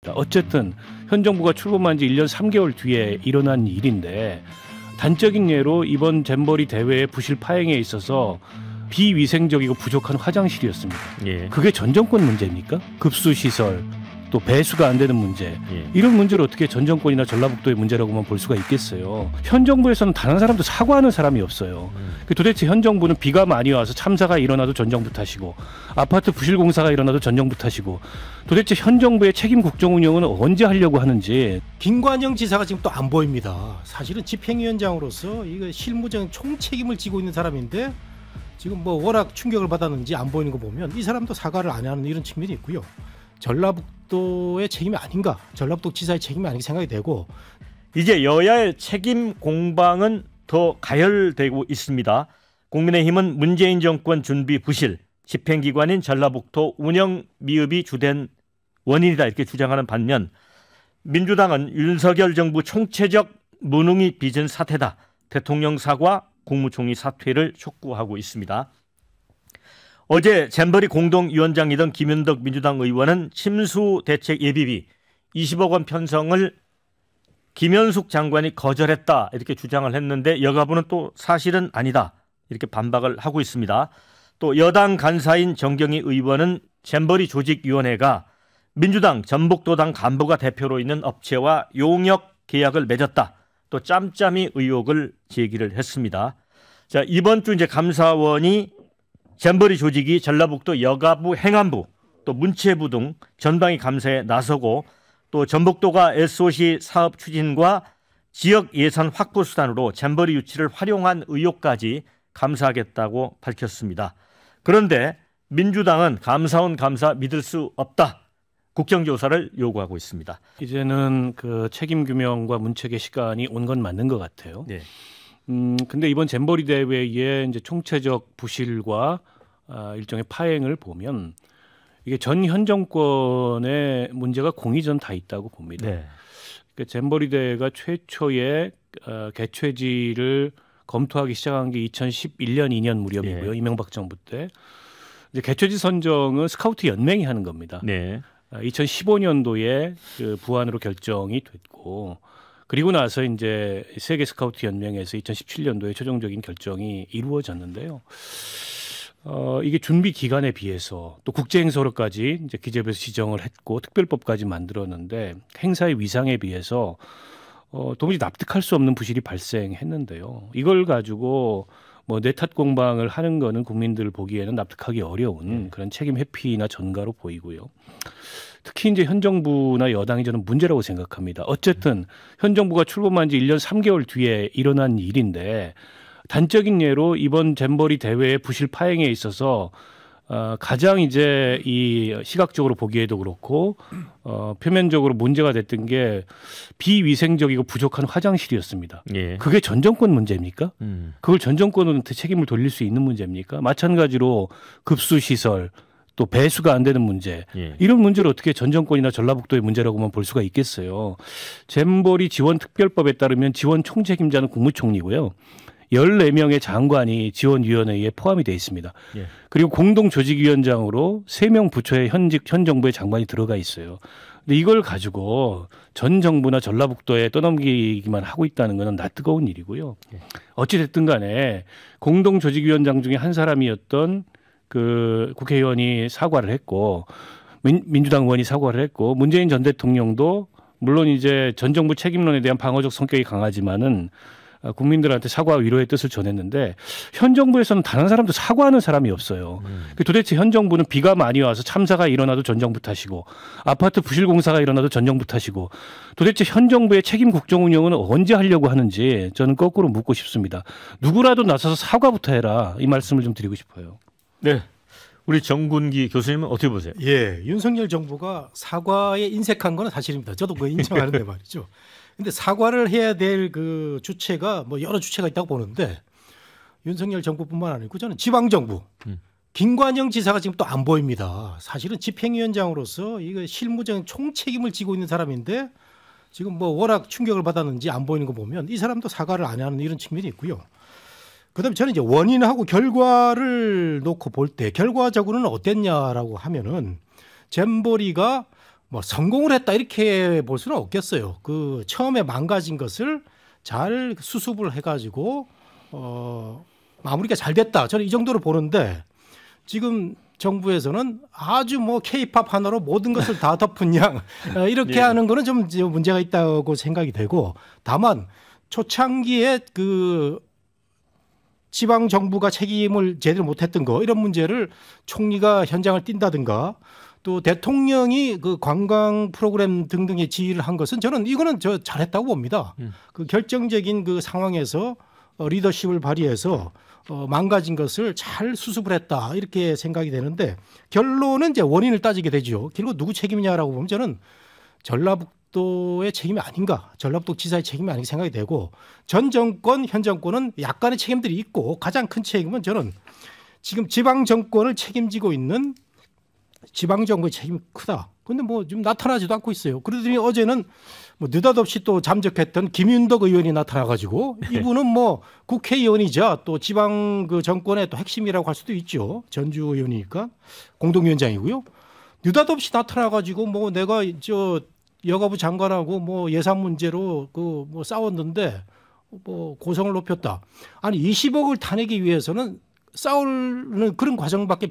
생각합니다. 어쨌든 현 정부가 출범한 지 1년 3개월 뒤에 일어난 일인데 단적인 예로 이번 잼버리 대회의 부실 파행에 있어서 비위생적이고 부족한 화장실이었습니다. 예. 그게 전 정권 문제입니까? 급수시설, 또 배수가 안 되는 문제. 예. 이런 문제를 어떻게 전 정권이나 전라북도의 문제라고만 볼 수가 있겠어요. 현 정부에서는 단 한 사람도 사과하는 사람이 없어요. 도대체 현 정부는 비가 많이 와서 참사가 일어나도 전 정부 탓이고 아파트 부실 공사가 일어나도 전 정부 탓이고 도대체 현 정부의 책임 국정 운영은 언제 하려고 하는지. 김관영 지사가 지금 또 안 보입니다. 사실은 집행위원장으로서 이거 실무적 총책임을 지고 있는 사람인데 지금 뭐 워낙 충격을 받았는지 안 보이는 거 보면 이 사람도 사과를 안 하는 이런 측면이 있고요. 전라북도의 책임이 아닌가, 전라북도 지사의 책임이 아닌가 생각이 되고, 이제 여야의 책임 공방은 더 가열되고 있습니다. 국민의힘은 문재인 정권 준비 부실, 집행기관인 전라북도 운영 미흡이 주된 원인이다 이렇게 주장하는 반면 민주당은 윤석열 정부 총체적 무능이 빚은 사태다, 대통령 사과, 국무총리 사퇴를 촉구하고 있습니다. 어제 잼버리 공동위원장이던 김윤덕 민주당 의원은 침수 대책 예비비 20억 원 편성을 김현숙 장관이 거절했다 이렇게 주장을 했는데 여가부는 또 사실은 아니다 이렇게 반박을 하고 있습니다. 또 여당 간사인 정경희 의원은 잼버리 조직위원회가 민주당 전북도당 간부가 대표로 있는 업체와 용역 계약을 맺었다, 또 짬짬이 의혹을 제기를 했습니다. 자, 이번 주 이제 감사원이 잼버리 조직이 전라북도 여가부, 행안부, 또 문체부 등 전방위 감사에 나서고 또 전북도가 SOC 사업 추진과 지역 예산 확보 수단으로 잼버리 유치를 활용한 의혹까지 감사하겠다고 밝혔습니다. 그런데 민주당은 감사원 감사 믿을 수 없다, 국정조사를 요구하고 있습니다. 이제는 그 책임 규명과 문책의 시간이 온 건 맞는 것 같아요. 네. 근데 이번 잼버리 대회의 이제 총체적 부실과 일종의 파행을 보면 이게 전 현 정권의 문제가 공이전 다 있다고 봅니다. 네. 그러니까 잼버리 대회가 최초의 개최지를 검토하기 시작한 게 2011년 2년 무렵이고요. 네. 이명박 정부 때. 이제 개최지 선정은 스카우트 연맹이 하는 겁니다. 네. 2015년도에 그 부안으로 결정이 됐고, 그리고 나서 이제 세계 스카우트 연맹에서 2017년도에 최종적인 결정이 이루어졌는데요. 이게 준비 기간에 비해서 또 국제 행사로까지 이제 기재부에서 지정을 했고 특별법까지 만들었는데 행사의 위상에 비해서 도무지 납득할 수 없는 부실이 발생했는데요. 이걸 가지고 뭐 내탓 공방을 하는 거는 국민들 보기에는 납득하기 어려운 그런 책임 회피나 전가로 보이고요. 특히 이제 현 정부나 여당이 저는 문제라고 생각합니다. 어쨌든 현 정부가 출범한 지 1년 3개월 뒤에 일어난 일인데 단적인 예로 이번 잼버리 대회의 부실 파행에 있어서 가장 이제 이 시각적으로 보기에도 그렇고 표면적으로 문제가 됐던 게 비위생적이고 부족한 화장실이었습니다. 예. 그게 전 정권 문제입니까? 그걸 전 정권한테 책임을 돌릴 수 있는 문제입니까? 마찬가지로 급수시설, 또 배수가 안 되는 문제, 예. 이런 문제를 어떻게 전 정권이나 전라북도의 문제라고만 볼 수가 있겠어요. 잼버리 지원특별법에 따르면 지원 총책임자는 국무총리고요. 14명의 장관이 지원위원회에 포함이 되어 있습니다. 예. 그리고 공동조직위원장으로 3명 부처의 현 정부의 장관이 들어가 있어요. 근데 이걸 가지고 전 정부나 전라북도에 떠넘기기만 하고 있다는 것은 낯뜨거운 일이고요. 어찌됐든 간에 공동조직위원장 중에 한 사람이었던 그 국회의원이 사과를 했고 민주당 의원이 사과를 했고 문재인 전 대통령도 물론 이제 전 정부 책임론에 대한 방어적 성격이 강하지만은 국민들한테 사과와 위로의 뜻을 전했는데 현 정부에서는 단 한 사람도 사과하는 사람이 없어요. 도대체 현 정부는 비가 많이 와서 참사가 일어나도 전 정부 탓이고 아파트 부실 공사가 일어나도 전 정부 탓이고 도대체 현 정부의 책임 국정 운영은 언제 하려고 하는지 저는 거꾸로 묻고 싶습니다. 누구라도 나서서 사과부터 해라, 이 말씀을 좀 드리고 싶어요. 네. 우리 정군기 교수님은 어떻게 보세요? 예, 윤석열 정부가 사과에 인색한 건 사실입니다. 저도 그거 인정하는데 말이죠. 근데 사과를 해야 될 그 주체가 뭐 여러 주체가 있다고 보는데 윤석열 정부뿐만 아니고 저는 지방 정부, 김관영 지사가 지금 또 안 보입니다. 사실은 집행위원장으로서 이거 실무적 총책임을 지고 있는 사람인데 지금 뭐 워낙 충격을 받았는지 안 보이는 거 보면 이 사람도 사과를 안 하는 이런 측면이 있고요. 그다음에 저는 이제 원인하고 결과를 놓고 볼 때 결과적으로는 어땠냐라고 하면은 잼버리가 뭐 성공을 했다 이렇게 볼 수는 없겠어요. 그 처음에 망가진 것을 잘 수습을 해가지고 마무리가 잘 됐다. 저는 이 정도로 보는데 지금 정부에서는 아주 뭐 K-팝 하나로 모든 것을 다 덮은 양 이렇게 네. 하는 거는 좀 문제가 있다고 생각이 되고 다만 초창기에 그 지방 정부가 책임을 제대로 못했던 거 이런 문제를 총리가 현장을 뛴다든가 또 대통령이 그 관광 프로그램 등등의 지휘를 한 것은 저는 이거는 저 잘했다고 봅니다. 그 결정적인 그 상황에서 리더십을 발휘해서 망가진 것을 잘 수습을 했다 이렇게 생각이 되는데 결론은 이제 원인을 따지게 되죠. 결국 누구 책임이냐라고 보면 저는 전라북도의 책임이 아닌가, 전라북도 지사의 책임이 아닌가 생각이 되고 전 정권, 현 정권은 약간의 책임들이 있고 가장 큰 책임은 저는 지금 지방 정권을 책임지고 있는 지방 정부의 책임이 크다. 근데 뭐 지금 나타나지도 않고 있어요. 그러더니 어제는 뭐 느닷없이 또 잠적했던 김윤덕 의원이 나타나가지고 이분은 뭐 국회의원이자 또 지방 그 정권의 또 핵심이라고 할 수도 있죠. 전주 의원이니까 공동위원장이고요. 느닷없이 나타나가지고 뭐 내가 저 여가부 장관하고 뭐 예산 문제로 그 뭐 싸웠는데 뭐 고성을 높였다. 아니 20억을 타내기 위해서는 싸우는 그런 과정밖에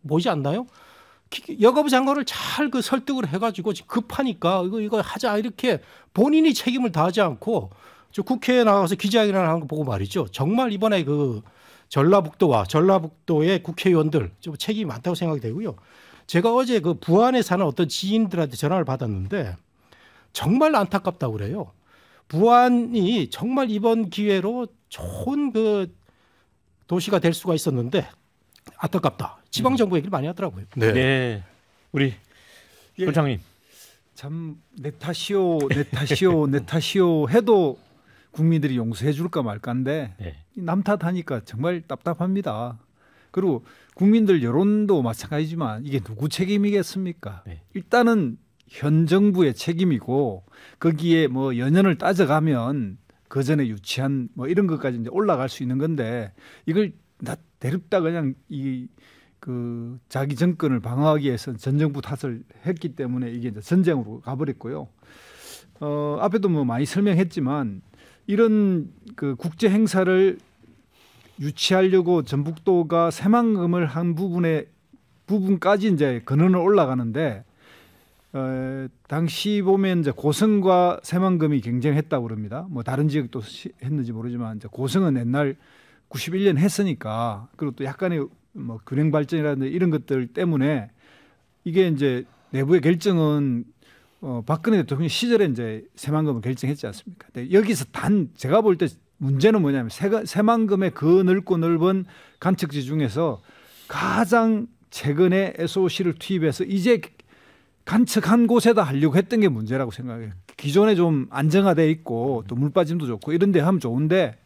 보이지 않나요? 여가부 장관을 잘 그 설득을 해가지고 지금 급하니까 이거 하자 이렇게 본인이 책임을 다하지 않고 저 국회에 나가서 기자회견을 하는 거 보고 말이죠. 정말 이번에 그 전라북도와 전라북도의 국회의원들 좀 책임이 많다고 생각이 되고요. 제가 어제 그 부안에 사는 어떤 지인들한테 전화를 받았는데 정말 안타깝다고 그래요. 부안이 정말 이번 기회로 좋은 그 도시가 될 수가 있었는데 안타깝다. 지방 정부 얘기를 많이 하더라고요. 네. 네. 우리 원장님. 참 내 탓이오, 내 탓이오, 내 탓이오 해도 국민들이 용서해 줄까 말까인데 네. 남 탓하니까 정말 답답합니다. 그리고 국민들 여론도 마찬가지지만 이게 누구 책임이겠습니까? 네. 일단은 현 정부의 책임이고 거기에 뭐 연연을 따져가면 그 전에 유치한 뭐 이런 것까지 이제 올라갈 수 있는 건데 이걸 내립다 그냥 그 자기 정권을 방어하기 위해서 전 정부 탓을 했기 때문에 이게 이제 전쟁으로 가버렸고요. 앞에도 뭐 많이 설명했지만 이런 그 국제 행사를 유치하려고 전북도가 새만금을 한 부분까지 이제 근원을 올라가는데 당시 보면 이제 고성과 새만금이 경쟁했다고 그럽니다. 뭐 다른 지역도 했는지 모르지만 이제 고성은 옛날 91년 했으니까 그리고 또 약간의 뭐 균형 발전이라든지 이런 것들 때문에 이게 이제 내부의 결정은 박근혜 대통령 시절에 이제 새만금을 결정했지 않습니까? 근데 여기서 제가 볼 때 문제는 뭐냐면 새만금의 그 넓고 넓은 간척지 중에서 가장 최근에 SOC를 투입해서 이제 간척한 곳에다 하려고 했던 게 문제라고 생각해요. 기존에 좀 안정화돼 있고 또 물빠짐도 좋고 이런 데 하면 좋은데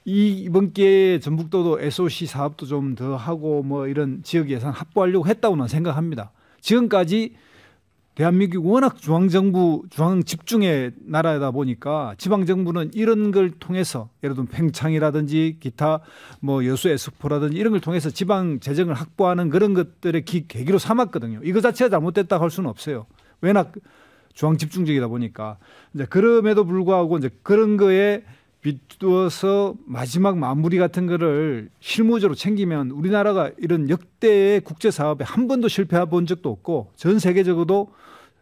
이번 기회에 전북도도 SOC 사업도 좀 더 하고 뭐 이런 지역 예산 확보하려고 했다고는 생각합니다. 지금까지 대한민국이 워낙 중앙 집중의 나라다 보니까 지방정부는 이런 걸 통해서 예를 들면 팽창이라든지 기타 뭐 여수 엑스포라든지 이런 걸 통해서 지방 재정을 확보하는 그런 것들의 계기로 삼았거든요. 이거 자체가 잘못됐다고 할 수는 없어요. 워낙 중앙 집중적이다 보니까 이제 그럼에도 불구하고 이제 그런 거에 비추어서 마지막 마무리 같은 거를 실무적으로 챙기면 우리나라가 이런 역대의 국제 사업에 한 번도 실패해 본 적도 없고 전 세계적으로도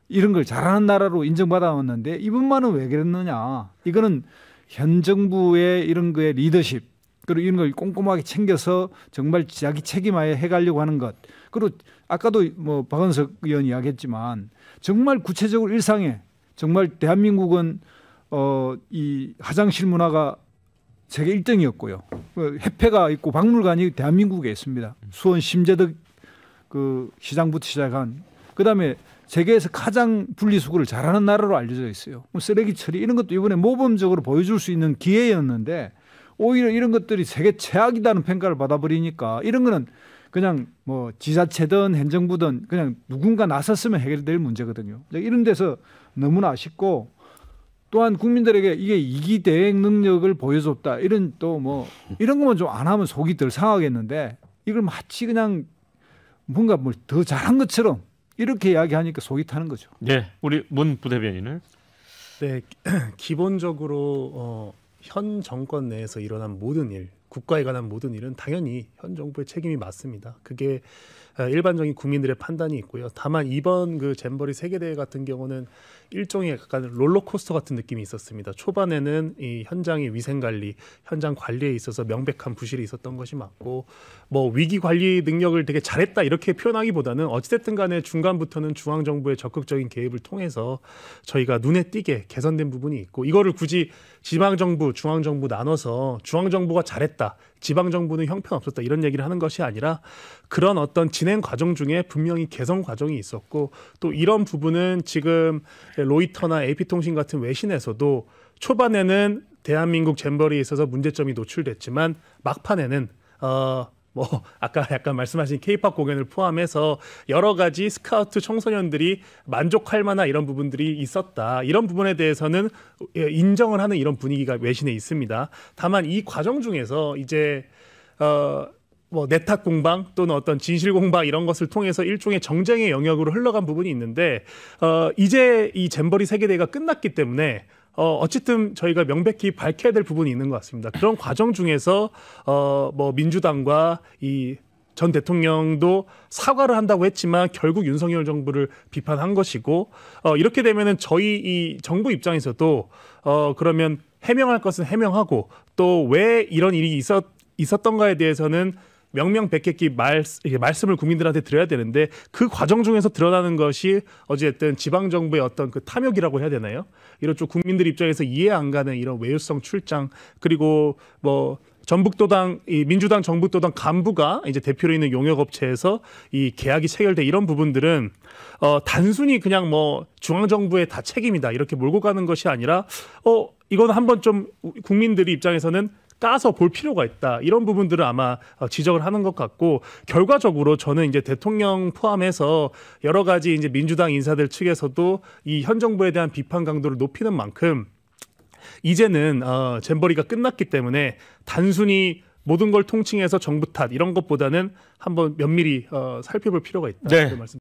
이런 걸 잘하는 나라로 인정받아왔는데 이번만은 왜 그랬느냐. 이거는 현 정부의 이런 거에 리더십 그리고 이런 걸 꼼꼼하게 챙겨서 정말 자기 책임하에 해가려고 하는 것. 그리고 아까도 뭐 박원석 의원이 이야기했지만 정말 구체적으로 일상에 정말 대한민국은 이 화장실 문화가 세계 1등이었고요. 해패가 있고 박물관이 대한민국에 있습니다. 수원 심재덕 그 시장부터 시작한 그다음에 세계에서 가장 분리수거를 잘하는 나라로 알려져 있어요. 쓰레기 처리 이런 것도 이번에 모범적으로 보여줄 수 있는 기회였는데 오히려 이런 것들이 세계 최악이라는 평가를 받아버리니까 이런 거는 그냥 뭐 지자체든 행정부든 그냥 누군가 나섰으면 해결될 문제거든요. 이런 데서 너무나 아쉽고 또한 국민들에게 이게 이기 대응 능력을 보여줬다. 이런 또 뭐 이런 것만 좀 안 하면 속이 덜 상하겠는데 이걸 마치 그냥 뭔가 뭘 더 잘한 것처럼 이렇게 이야기하니까 속이 타는 거죠. 네, 우리 문 부대변인은 네, 기본적으로 현 정권 내에서 일어난 모든 일, 국가에 관한 모든 일은 당연히 현 정부의 책임이 맞습니다. 그게 일반적인 국민들의 판단이 있고요. 다만 이번 그 잼버리 세계대회 같은 경우는 일종의 약간 롤러코스터 같은 느낌이 있었습니다. 초반에는 이 현장의 위생 관리, 현장 관리에 있어서 명백한 부실이 있었던 것이 맞고, 뭐 위기 관리 능력을 되게 잘했다 이렇게 표현하기보다는 어찌됐든 간에 중간부터는 중앙 정부의 적극적인 개입을 통해서 저희가 눈에 띄게 개선된 부분이 있고, 이거를 굳이 지방 정부, 중앙 정부 나눠서 중앙 정부가 잘했다, 지방 정부는 형편없었다 이런 얘기를 하는 것이 아니라 그런 어떤 진행 과정 중에 분명히 개선 과정이 있었고, 또 이런 부분은 지금 로이터나 AP통신 같은 외신에서도 초반에는 대한민국 잼버리에 있어서 문제점이 노출됐지만 막판에는 뭐 아까 약간 말씀하신 K-팝 공연을 포함해서 여러 가지 스카우트 청소년들이 만족할 만한 이런 부분들이 있었다. 이런 부분에 대해서는 인정을 하는 이런 분위기가 외신에 있습니다. 다만 이 과정 중에서 이제 뭐 내탁 공방 또는 어떤 진실 공방 이런 것을 통해서 일종의 정쟁의 영역으로 흘러간 부분이 있는데 이제 이 잼버리 세계대회가 끝났기 때문에 어쨌든 저희가 명백히 밝혀야 될 부분이 있는 것 같습니다. 그런 과정 중에서 뭐 민주당과 이 전 대통령도 사과를 한다고 했지만 결국 윤석열 정부를 비판한 것이고, 이렇게 되면은 저희 이 정부 입장에서도 그러면 해명할 것은 해명하고 또 왜 이런 일이 있었던가에 대해서는 명명백백히 말씀을 국민들한테 드려야 되는데, 그 과정 중에서 드러나는 것이 어쨌든 지방 정부의 어떤 그 탐욕이라고 해야 되나요? 이런 좀 국민들 입장에서 이해 안 가는 이런 외유성 출장, 그리고 뭐 전북도당 이 민주당 전북도당 간부가 이제 대표로 있는 용역업체에서 이 계약이 체결돼 이런 부분들은 단순히 그냥 뭐 중앙 정부의 다 책임이다 이렇게 몰고 가는 것이 아니라 이거는 한번 좀 국민들이 입장에서는 까서 볼 필요가 있다. 이런 부분들을 아마 지적을 하는 것 같고, 결과적으로 저는 이제 대통령 포함해서 여러 가지 이제 민주당 인사들 측에서도 이 현 정부에 대한 비판 강도를 높이는 만큼 이제는 잼버리가 끝났기 때문에 단순히 모든 걸 통칭해서 정부 탓 이런 것보다는 한번 면밀히 살펴볼 필요가 있다. 네. 그 말씀.